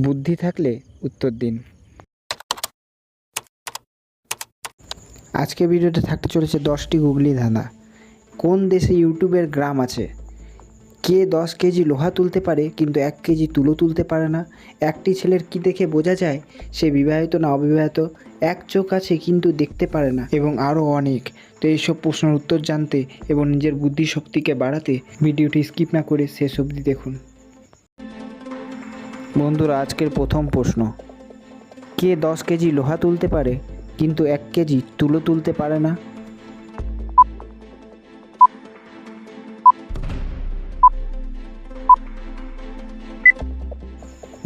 বুদ্ধি থাকলে উত্তর দিন। আজকে ভিডিওতে থাকতে চলেছে 10টি গুগলি ধাঁধা। কোন দেশে ইউটিউবের গ্রাম আছে? কে 10 কেজি লোহা তুলতে পারে কিন্তু 1 কেজি তুলো তুলতে পারে না? একটি ছেলের কি দেখে বোঝা যায় সে বিবাহিত না অবিবাহিত? এক চোখ আছে কিন্তু দেখতে পারে না, এবং আরও অনেক। তো এইসব প্রশ্নের উত্তর জানতে এবং নিজের বুদ্ধি শক্তিকে বাড়াতে ভিডিওটি স্কিপ না করে শেষ অবধি দেখুন। বন্ধুরা, আজকের প্রথম প্রশ্ন, কে 10 কেজি লোহা তুলতে পারে কিন্তু 1 কেজি তুলো তুলতে পারে না?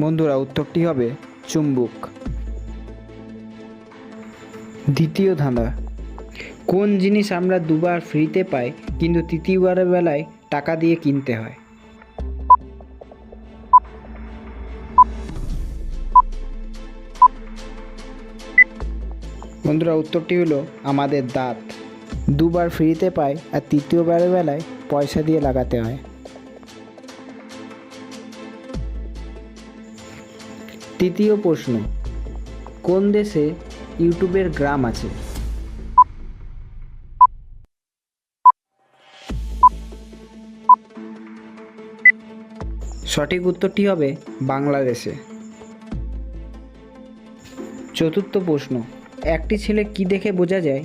বন্ধুরা, উত্তরটি হবে চুম্বক। দ্বিতীয় ধাঁধা, কোন জিনিস আমরা দুবার ফ্রিতে পাই কিন্তু তৃতীয়বারের বেলায় টাকা দিয়ে কিনতে হয়? বন্ধুরা, উত্তরটি হলো আমাদের দাঁত। দুবার ফ্রিতে পাই আর তৃতীয়বারের বেলায় পয়সা দিয়ে লাগাতে হয়। তৃতীয় প্রশ্ন, কোন দেশে ইউটিউবের গ্রাম আছে? সঠিক উত্তরটি হবে বাংলাদেশে। চতুর্থ প্রশ্ন, একটি ছেলে কি দেখে বোঝা যায়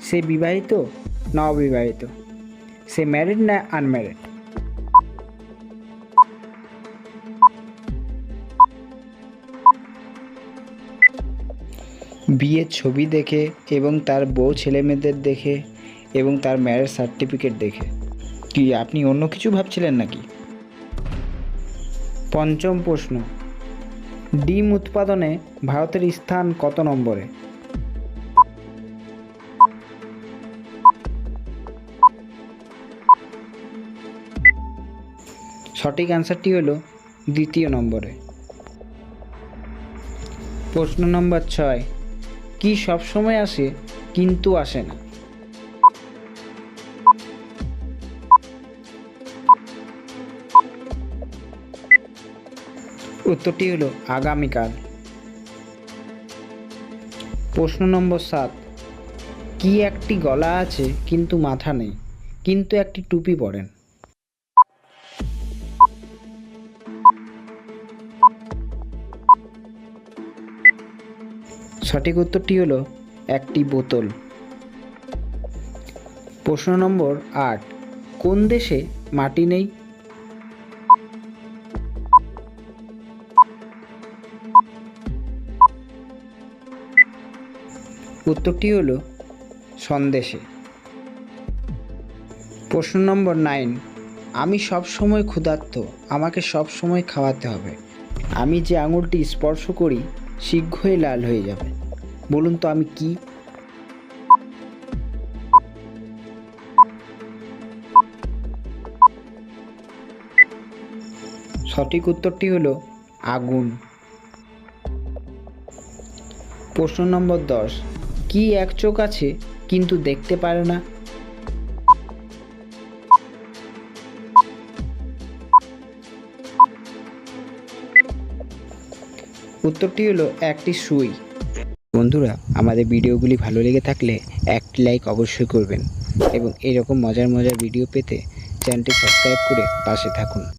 সে বিবাহিত না অবিবাহিত? সে ম্যারিড না আনম্যারিড? বিয়ের ছবি দেখে, এবং তার বউ ছেলেমেয়েদের দেখে, এবং তার ম্যারেজ সার্টিফিকেট দেখে। কি আপনি অন্য কিছু ভাবছিলেন নাকি? পঞ্চম প্রশ্ন, ডিম উৎপাদনে ভারতের স্থান কত নম্বরে? সঠিক অ্যান্সারটি হলো 2য় নম্বরে। প্রশ্ন নম্বর 6, কি সব সময় আসে কিন্তু আসে না? উত্তরটি হলো আগামীকাল। প্রশ্ন নম্বর 7, কি একটি গলা আছে কিন্তু মাথা নেই কিন্তু একটি টুপি পরেন? সঠিক উত্তরটি হলো একটি বোতল। প্রশ্ন নম্বর 8, কোন দেশে মাটি নেই? উত্তরটি হলো সন্দেশে। প্রশ্ন নম্বর 9, আমি সব সময় ক্ষুধার্ত, আমাকে সব সময় খাওয়াতে হবে। আমি যে আঙুলটি স্পর্শ করি শীঘ্রই লাল হয়ে যাবে। বলুন তো আমি কি? সঠিক উত্তরটি হলো আগুন। প্রশ্ন নম্বর 10, কি এক চোখ আছে কিন্তু দেখতে পারে না? উত্তরটি হলো একটি সুই। বন্ধুরা, আমাদের ভিডিওগুলি ভালো লেগে থাকলে একটি লাইক অবশ্যই করবেন, এবং এরকম মজার মজার ভিডিও পেতে চ্যানেলটি সাবস্ক্রাইব করে পাশে থাকুন।